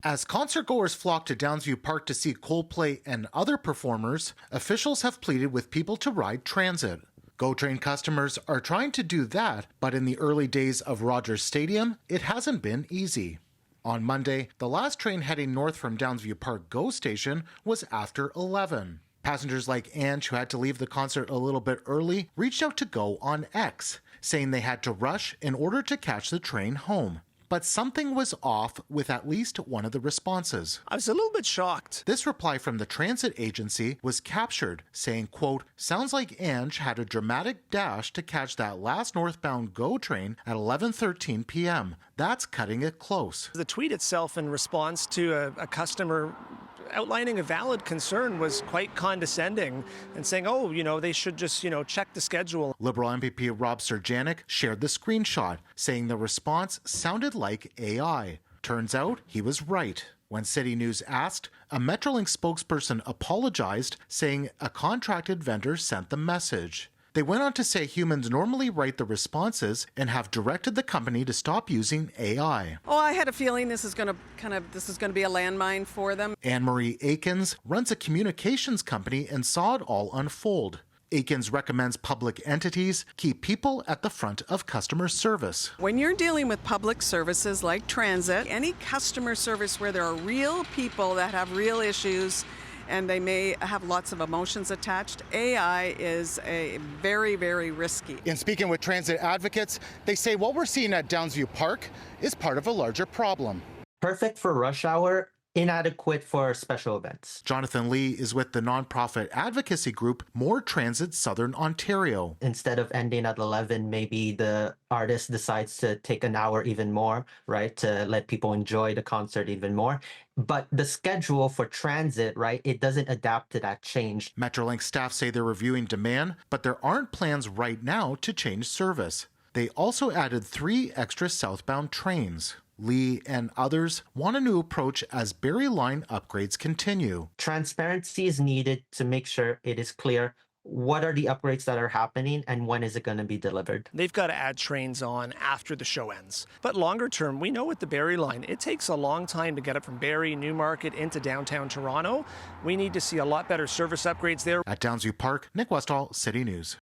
As concertgoers flock to Downsview Park to see Coldplay and other performers, officials have pleaded with people to ride transit. GO Train customers are trying to do that, but in the early days of Rogers Stadium, it hasn't been easy. On Monday, the last train heading north from Downsview Park GO station was after 11. Passengers like Ange, who had to leave the concert a little bit early, reached out to GO on X, saying they had to rush in order to catch the train home. But something was off with at least one of the responses. I was a little bit shocked. This reply from the transit agency was captured, saying, quote, "Sounds like Ange had a dramatic dash to catch that last northbound GO train at 11:13 p.m. That's cutting it close." The tweet itself in response to a customer outlining a valid concern was quite condescending and saying, they should just, check the schedule. Liberal MPP Rob Serjanik shared the screenshot, saying the response sounded like AI. Turns out he was right. When City News asked, a Metrolink spokesperson apologized, saying a contracted vendor sent the message. They went on to say humans normally write the responses and have directed the company to stop using AI. I had a feeling this is going to be a landmine for them. Anne-Marie Aikens runs a communications company and saw it all unfold. Aikens recommends public entities keep people at the front of customer service. When you're dealing with public services like transit, any customer service where there are real people that have real issues and they may have lots of emotions attached, AI is a very, very risky. In speaking with transit advocates, they say what we're seeing at Downsview Park is part of a larger problem. Perfect for rush hour, inadequate for special events. Jonathan Lee is with the nonprofit advocacy group More Transit Southern Ontario. Instead of ending at 11, maybe the artist decides to take an hour even more, right, to let people enjoy the concert even more. But the schedule for transit, right, it doesn't adapt to that change. Metrolink staff say they're reviewing demand, but there aren't plans right now to change service. They also added 3 extra southbound trains. Lee and others want a new approach as Barrie Line upgrades continue. Transparency is needed to make sure it is clear what are the upgrades that are happening and when is it going to be delivered. They've got to add trains on after the show ends. But longer term, we know with the Barrie Line, it takes a long time to get it from Barrie, Newmarket into downtown Toronto. We need to see a lot better service upgrades there. At Downsview Park, Nick Westoll, City News.